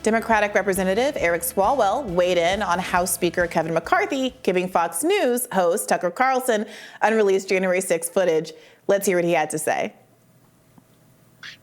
Democratic Representative Eric Swalwell weighed in on House Speaker Kevin McCarthy giving Fox News host Tucker Carlson unreleased January 6 footage. Let's hear what he had to say.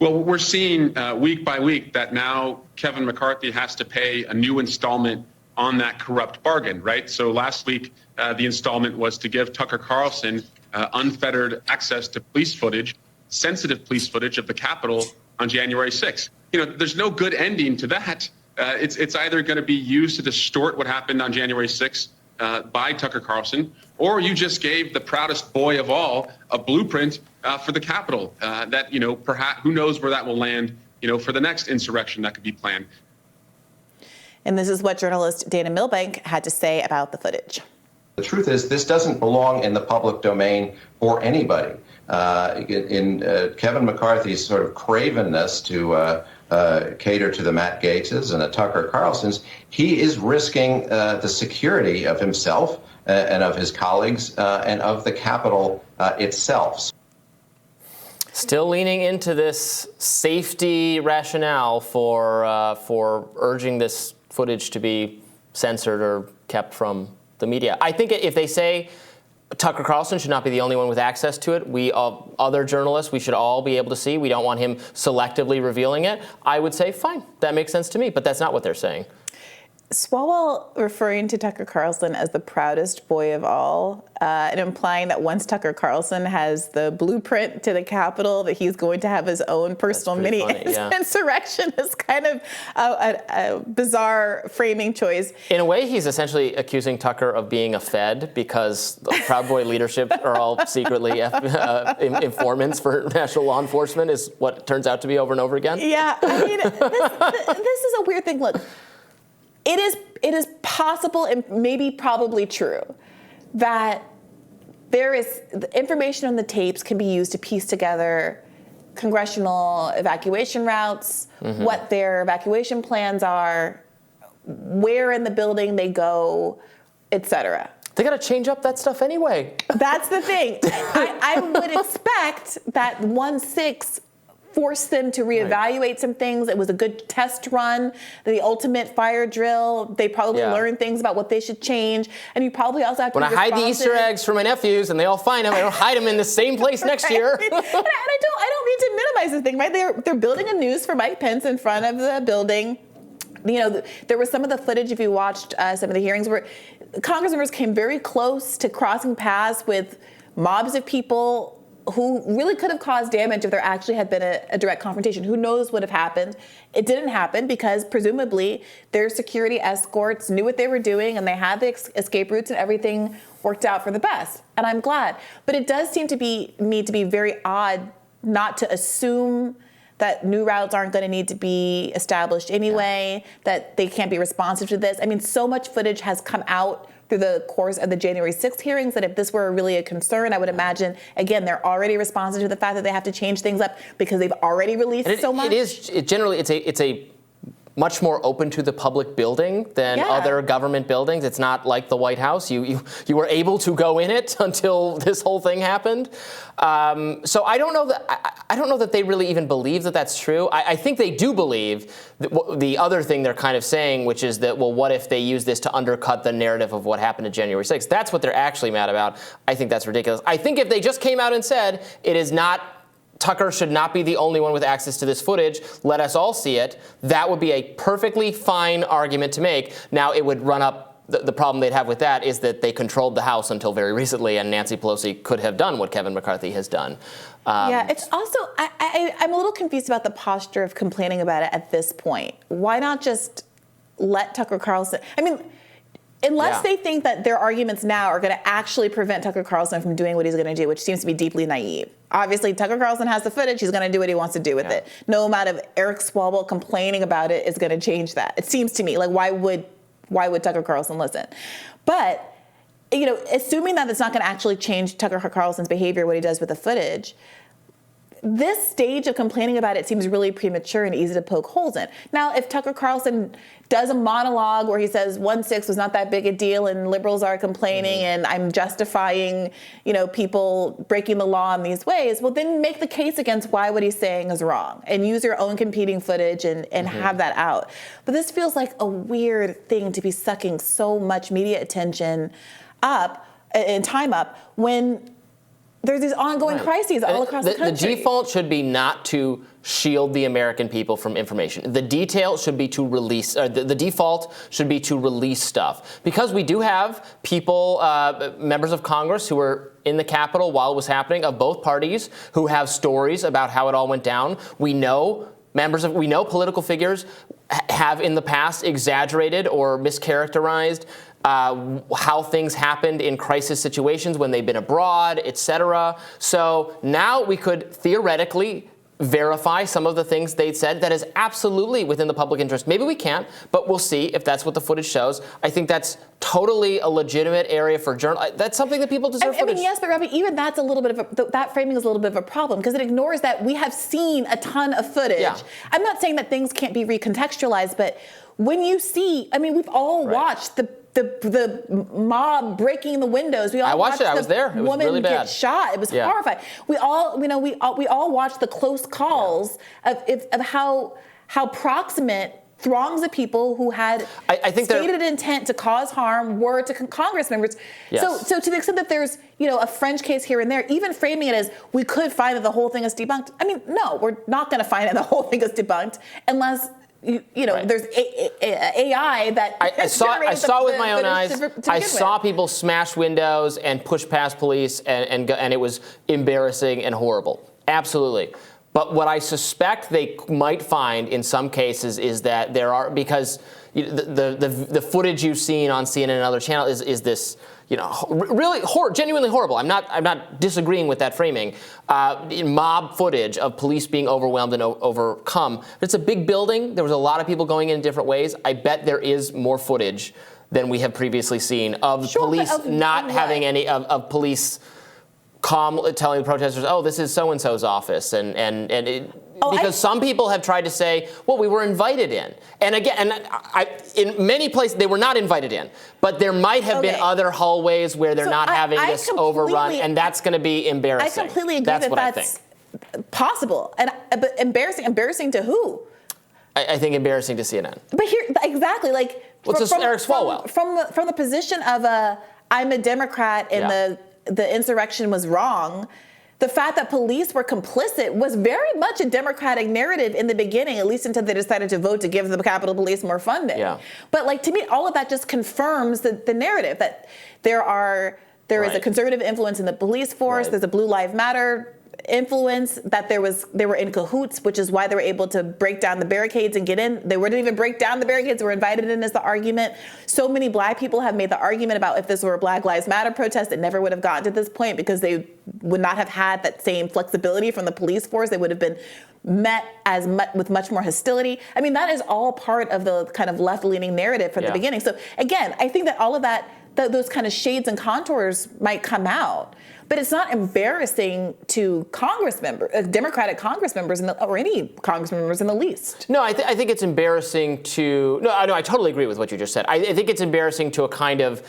Well, we're seeing week by week that now Kevin McCarthy has to pay a new installment on that corrupt bargain, right? So last week, the installment was to give Tucker Carlson unfettered access to police footage, sensitive police footage of the Capitol on January 6th. You know, there's no good ending to that. It's either going to be used to distort what happened on January 6th by Tucker Carlson, or you just gave the proudest boy of all a blueprint for the Capitol that, you know, perhaps who knows where that will land, you know, for the next insurrection that could be planned. And this is what journalist Dana Milbank had to say about the footage. The truth is, this doesn't belong in the public domain for anybody. In Kevin McCarthy's sort of cravenness to cater to the Matt Gaetzes and the Tucker Carlsons, he is risking the security of himself and of his colleagues and of the Capitol itself. Still leaning into this safety rationale for urging this footage to be censored or kept from the media. I think if they say Tucker Carlson should not be the only one with access to it, we other journalists, we should all be able to see. We don't want him selectively revealing it. I would say, fine, that makes sense to me, but that's not what they're saying. Swalwell referring to Tucker Carlson as the proudest boy of all, and implying that once Tucker Carlson has the blueprint to the Capitol, that he's going to have his own personal mini insurrection is kind of a bizarre framing choice. In a way, he's essentially accusing Tucker of being a Fed because the Proud Boy leadership are all secretly informants for national law enforcement, is what it turns out to be over and over again. Yeah, I mean, this is a weird thing. Look. It is possible and maybe probably true that there is the information on the tapes can be used to piece together congressional evacuation routes, what their evacuation plans are, where in the building they go, etc. They got to change up that stuff anyway. That's the thing. I would expect that 1-6 forced them to reevaluate some things. It was a good test run, the ultimate fire drill. They probably learned things about what they should change. And you probably also have to When I hide the Easter eggs for my nephews and they all find them, I don't hide them in the same place next year. And I don't mean to minimize this thing, right? They're building a noose for Mike Pence in front of the building. You know, there was some of the footage, if you watched some of the hearings, where Congress members came very close to crossing paths with mobs of people who really could have caused damage if there actually had been a direct confrontation. Who knows what would have happened? It didn't happen because presumably their security escorts knew what they were doing and they had the escape routes and everything worked out for the best. And I'm glad. But it does seem to be very odd not to assume that new routes aren't going to need to be established anyway, that they can't be responsive to this. I mean, so much footage has come out through the course of the January 6th hearings that if this were really a concern, I would imagine, again, they're already responsive to the fact that they have to change things up because they've already released so much. It's a much more open to the public building than other government buildings. It's not like the White House. You were able to go in it until this whole thing happened. So I don't know that they really even believe that that's true. I think they do believe that the other thing they're kind of saying, which is that, well, what if they use this to undercut the narrative of what happened on January 6th? That's what they're actually mad about. I think that's ridiculous. I think if they just came out and said it is not Tucker should not be the only one with access to this footage, let us all see it, that would be a perfectly fine argument to make. Now, it would run up, the problem they'd have with that is that they controlled the House until very recently, and Nancy Pelosi could have done what Kevin McCarthy has done. It's also, I'm a little confused about the posture of complaining about it at this point. Why not just let Tucker Carlson, unless they think that their arguments now are going to actually prevent Tucker Carlson from doing what he's going to do, which seems to be deeply naive. Obviously, Tucker Carlson has the footage. He's going to do what he wants to do with it. No amount of Eric Swalwell complaining about it is going to change that. It seems to me like why would Tucker Carlson listen? But, you know, assuming that it's not going to actually change Tucker Carlson's behavior, what he does with the footage, this stage of complaining about it seems really premature and easy to poke holes in. Now, if Tucker Carlson does a monologue where he says 1-6 was not that big a deal and liberals are complaining and I'm justifying, people breaking the law in these ways, well, then make the case against why what he's saying is wrong and use your own competing footage and have that out. But this feels like a weird thing to be sucking so much media attention up and time up when there's these ongoing crises all across the country. The default should be not to shield the American people from information. The detail should be to release, the default should be to release stuff. Because we do have people, members of Congress who were in the Capitol while it was happening, of both parties, who have stories about how it all went down. We know political figures have in the past exaggerated or mischaracterized how things happened in crisis situations when they've been abroad, etc. So now we could theoretically verify some of the things they'd said. That is absolutely within the public interest. Maybe we can't, but we'll see if that's what the footage shows. I think that's totally a legitimate area for journalism. That's something that people deserve footage. Yes, but Robby, even that's a little bit of that framing is a little bit of a problem because it ignores that we have seen a ton of footage. Yeah. I'm not saying that things can't be recontextualized, but when you see, we've all watched the mob breaking the windows. We all watched it. I was there. It was woman really bad. get shot. It was horrifying. We all watched the close calls of how proximate throngs of people who had stated intent to cause harm were to Congress members. Yes. So to the extent that there's a French case here and there, even framing it as we could find that the whole thing is debunked. No, we're not going to find that the whole thing is debunked unless. There's AI that I saw with my own eyes. I saw people smash windows and push past police, and it was embarrassing and horrible. Absolutely. But what I suspect they might find in some cases is that there are, because the footage you've seen on CNN and other channels is this, really genuinely horrible. I'm not disagreeing with that framing. Mob footage of police being overwhelmed and overcome. It's a big building. There was a lot of people going in different ways. I bet there is more footage than we have previously seen of police not having any of police calmly telling the protesters, "Oh, this is so and so's office," because some people have tried to say, "Well, we were invited in," and again, in many places they were not invited in, but there might have been other hallways where they're not having this overrun, and that's going to be embarrassing. I completely agree that's that's possible, but embarrassing to who? I think embarrassing to CNN. But here, exactly, Eric Swalwell from the position of I'm a Democrat and the insurrection was wrong. The fact that police were complicit was very much a Democratic narrative in the beginning, at least until they decided to vote to give the Capitol Police more funding. Yeah. But to me, all of that just confirms the narrative that there is a conservative influence in the police force. There's a Blue Lives Matter influence, that they were in cahoots, which is why they were able to break down the barricades and get in. They wouldn't even break down the barricades, they were invited in as the argument. So many Black people have made the argument about if this were a Black Lives Matter protest, it never would have gotten to this point because they would not have had that same flexibility from the police force. They would have been met with much more hostility. That is all part of the kind of left-leaning narrative from the beginning. So again, I think that all of that, those kind of shades and contours might come out. But it's not embarrassing to Democratic Congress members, or any Congress members in the least. No, I think it's embarrassing to. No, I totally agree with what you just said. I think it's embarrassing to a kind of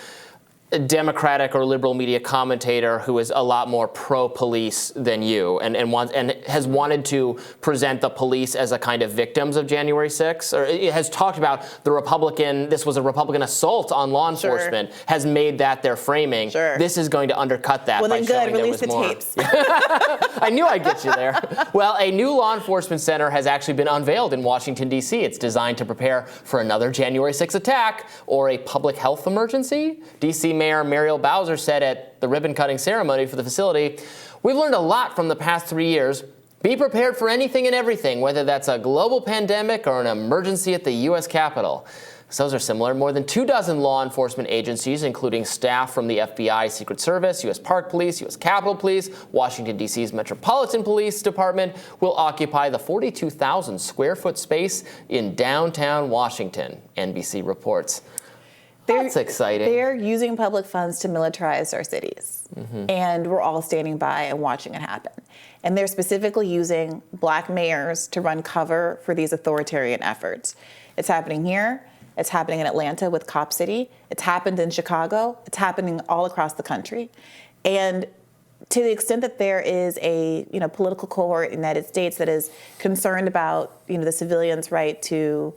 Democratic or liberal media commentator who is a lot more pro-police than you, and has wanted to present the police as a kind of victims of January 6th, or it has talked about this was a Republican assault on law enforcement, has made that their framing. This is going to undercut that by showing there was more. Release the tapes. I knew I'd get you there. Well, a new law enforcement center has actually been unveiled in Washington, D.C. It's designed to prepare for another January 6th attack or a public health emergency. D.C. Mayor Muriel Bowser said at the ribbon-cutting ceremony for the facility, "We've learned a lot from the past 3 years. Be prepared for anything and everything, whether that's a global pandemic or an emergency at the U.S. Capitol." So those are similar. More than 24 law enforcement agencies, including staff from the FBI, Secret Service, U.S. Park Police, U.S. Capitol Police, Washington, D.C.'s Metropolitan Police Department, will occupy the 42,000 square foot space in downtown Washington, NBC reports. That's exciting. They're using public funds to militarize our cities. And we're all standing by and watching it happen. And they're specifically using black mayors to run cover for these authoritarian efforts. It's happening here. It's happening in Atlanta with Cop City. It's happened in Chicago. It's happening all across the country. And to the extent that there is a political cohort in the United States that is concerned about the civilians' right to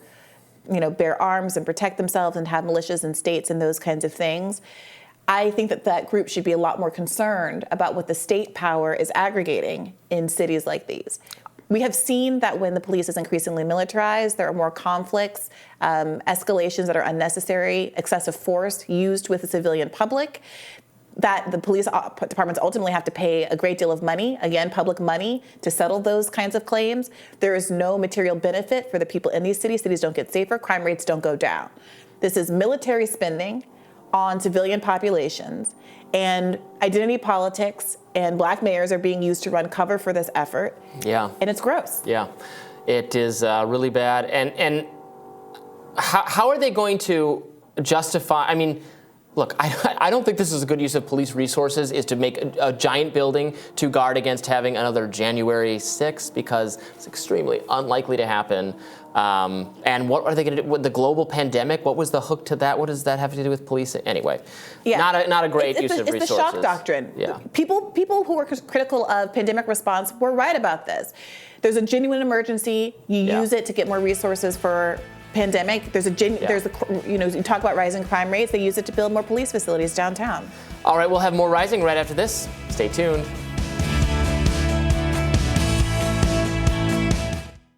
bear arms and protect themselves and have militias in states and those kinds of things, I think that group should be a lot more concerned about what the state power is aggregating in cities like these. We have seen that when the police is increasingly militarized, there are more conflicts, escalations that are unnecessary, excessive force used with the civilian public, that the police departments ultimately have to pay a great deal of money, again, public money, to settle those kinds of claims. There is no material benefit for the people in these cities. Cities don't get safer. Crime rates don't go down. This is military spending on civilian populations, and identity politics and black mayors are being used to run cover for this effort. Yeah. And it's gross. Yeah. It is really bad. And how are they going to justify, I mean, look, I don't think this is a good use of police resources, is to make a giant building to guard against having another January 6th, because it's extremely unlikely to happen. And what are they going to do with the global pandemic? What was the hook to that? What does that have to do with policing? Anyway, not a great use of resources. It's the shock doctrine. Yeah. People who were critical of pandemic response were right about this. There's a genuine emergency. You use it to get more resources for pandemic. You talk about rising crime rates. They use it to build more police facilities downtown. All right, we'll have more Rising right after this. Stay tuned.